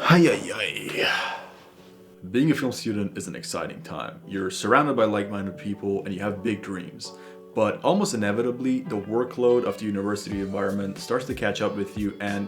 Ay, ay, ay. Being a film student is an exciting time. You're surrounded by like-minded people and you have big dreams. But almost inevitably, the workload of the university environment starts to catch up with you and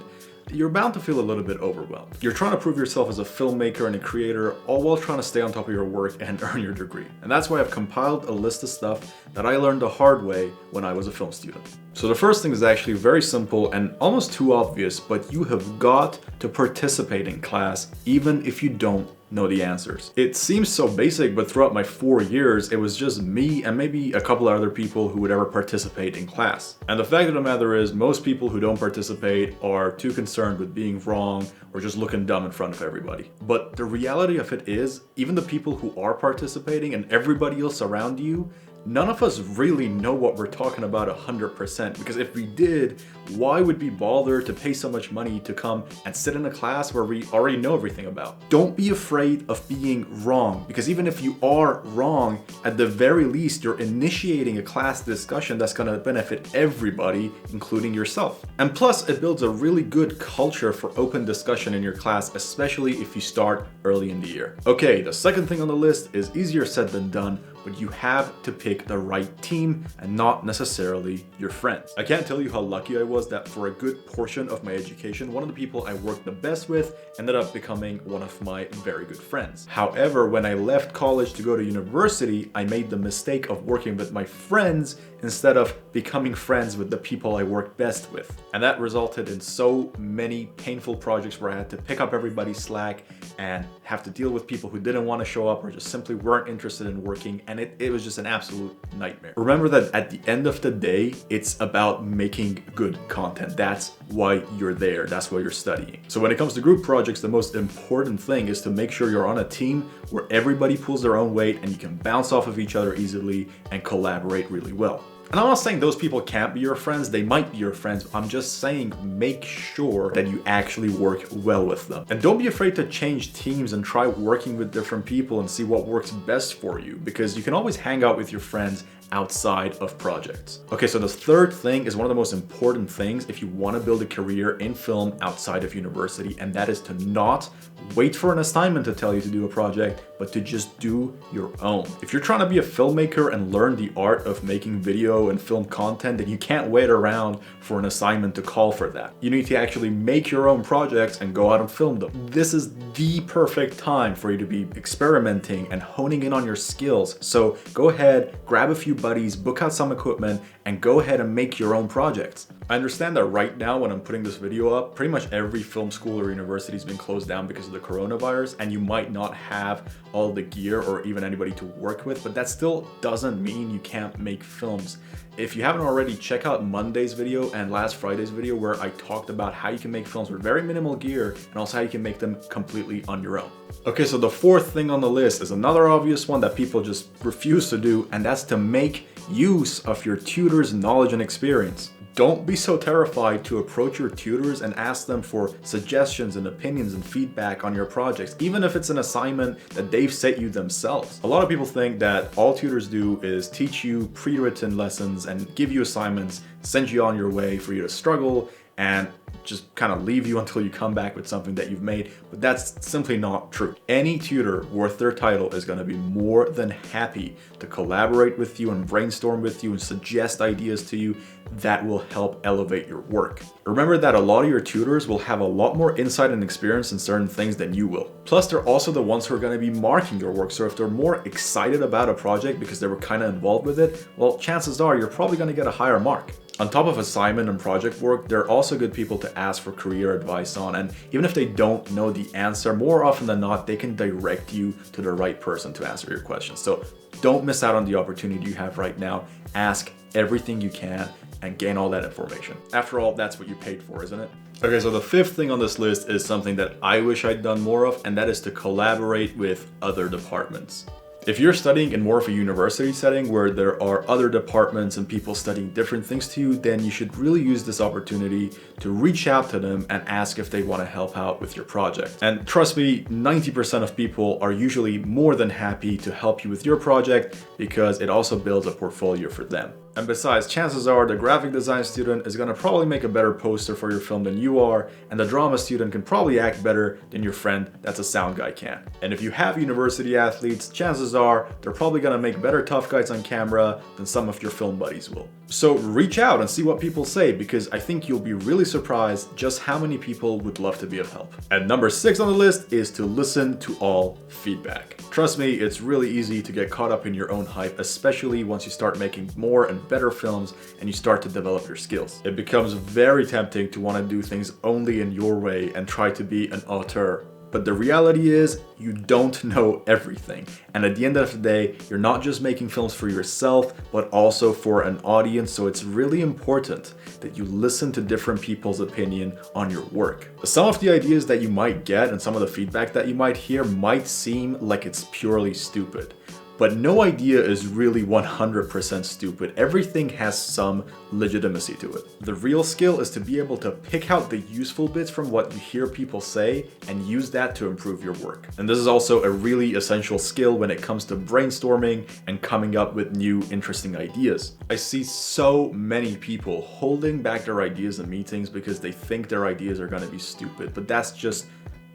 you're bound to feel a little bit overwhelmed. You're trying to prove yourself as a filmmaker and a creator, all while trying to stay on top of your work and earn your degree. And that's why I've compiled a list of stuff that I learned the hard way when I was a film student. So the first thing is actually very simple and almost too obvious, but you have got to participate in class even if you don't know the answers. It seems so basic, but throughout my 4 years, it was just me and maybe a couple of other people who would ever participate in class. And the fact of the matter is, most people who don't participate are too concerned with being wrong or just looking dumb in front of everybody. But the reality of it is, even the people who are participating and everybody else around you, none of us really know what we're talking about 100%, because if we did, why would we bother to pay so much money to come and sit in a class where we already know everything about? Don't be afraid of being wrong, because even if you are wrong, at the very least, you're initiating a class discussion that's going to benefit everybody, including yourself. And plus, it builds a really good culture for open discussion in your class, especially if you start early in the year. Okay, the second thing on the list is easier said than done, but you have to pick the right team and not necessarily your friends. I can't tell you how lucky I was that for a good portion of my education, one of the people I worked the best with ended up becoming one of my very good friends. However, when I left college to go to university, I made the mistake of working with my friends instead of becoming friends with the people I worked best with. And that resulted in so many painful projects where I had to pick up everybody's slack and have to deal with people who didn't want to show up or just simply weren't interested in working, and it was just an absolute nightmare. Remember that at the end of the day, it's about making good content. That's why you're there. That's why you're studying. So when it comes to group projects, the most important thing is to make sure you're on a team where everybody pulls their own weight and you can bounce off of each other easily and collaborate really well. And I'm not saying those people can't be your friends, they might be your friends. I'm just saying make sure that you actually work well with them. And don't be afraid to change teams and try working with different people and see what works best for you, because you can always hang out with your friends outside of projects. Okay, so the third thing is one of the most important things if you want to build a career in film outside of university, and that is to not wait for an assignment to tell you to do a project, but to just do your own. If you're trying to be a filmmaker and learn the art of making video and film content, then you can't wait around for an assignment to call for that. You need to actually make your own projects and go out and film them. This is the perfect time for you to be experimenting and honing in on your skills. So go ahead, grab a few buddies, book out some equipment, and go ahead and make your own projects. I understand that right now when I'm putting this video up, pretty much every film school or university has been closed down because of the coronavirus, and you might not have all the gear or even anybody to work with, but that still doesn't mean you can't make films. If you haven't already, check out Monday's video and last Friday's video where I talked about how you can make films with very minimal gear and also how you can make them completely on your own. Okay, so the fourth thing on the list is another obvious one that people just refuse to do, and that's to make use of your tutor's knowledge and experience. Don't be so terrified to approach your tutors and ask them for suggestions and opinions and feedback on your projects, even if it's an assignment that they've set you themselves. A lot of people think that all tutors do is teach you pre-written lessons and give you assignments, send you on your way for you to struggle, and just kind of leave you until you come back with something that you've made, but that's simply not true. Any tutor worth their title is going to be more than happy to collaborate with you and brainstorm with you and suggest ideas to you that will help elevate your work. Remember that a lot of your tutors will have a lot more insight and experience in certain things than you will. Plus, they're also the ones who are going to be marking your work, so if they're more excited about a project because they were kind of involved with it, well, chances are you're probably going to get a higher mark. On top of assignment and project work, they're also good people to ask for career advice on, and even if they don't know the answer, more often than not, they can direct you to the right person to answer your questions. So don't miss out on the opportunity you have right now. Ask everything you can and gain all that information. After all, that's what you paid for, isn't it? Okay, so the fifth thing on this list is something that I wish I'd done more of, and that is to collaborate with other departments. If you're studying in more of a university setting where there are other departments and people studying different things to you, then you should really use this opportunity to reach out to them and ask if they want to help out with your project. And trust me, 90% of people are usually more than happy to help you with your project because it also builds a portfolio for them. And besides, chances are the graphic design student is gonna probably make a better poster for your film than you are, and the drama student can probably act better than your friend that's a sound guy can. And if you have university athletes, chances are they're probably gonna make better tough guys on camera than some of your film buddies will. So reach out and see what people say, because I think you'll be really surprised just how many people would love to be of help. And number 6 on the list is to listen to all feedback. Trust me, it's really easy to get caught up in your own hype, especially once you start making more and better films and you start to develop your skills. It becomes very tempting to want to do things only in your way and try to be an auteur. But the reality is, you don't know everything. And at the end of the day, you're not just making films for yourself, but also for an audience. So it's really important that you listen to different people's opinion on your work. Some of the ideas that you might get and some of the feedback that you might hear might seem like it's purely stupid. But no idea is really 100% stupid. Everything has some legitimacy to it. The real skill is to be able to pick out the useful bits from what you hear people say and use that to improve your work. And this is also a really essential skill when it comes to brainstorming and coming up with new interesting ideas. I see so many people holding back their ideas in meetings because they think their ideas are gonna be stupid, but that's just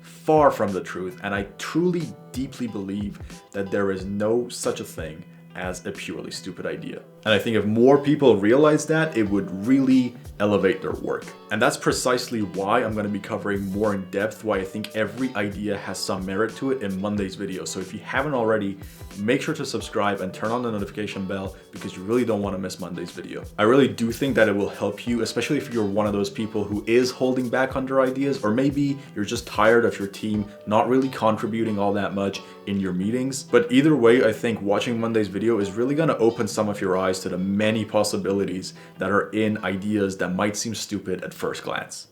far from the truth, and I truly deeply believe that there is no such a thing as a purely stupid idea. And I think if more people realize that, it would really elevate their work. And that's precisely why I'm going to be covering more in depth why I think every idea has some merit to it in Monday's video. So if you haven't already, make sure to subscribe and turn on the notification bell, because you really don't want to miss Monday's video. I really do think that it will help you, especially if you're one of those people who is holding back on their ideas, or maybe you're just tired of your team not really contributing all that much in your meetings. But either way, I think watching Monday's video is really going to open some of your eyes to the many possibilities that are in ideas that might seem stupid at first glance.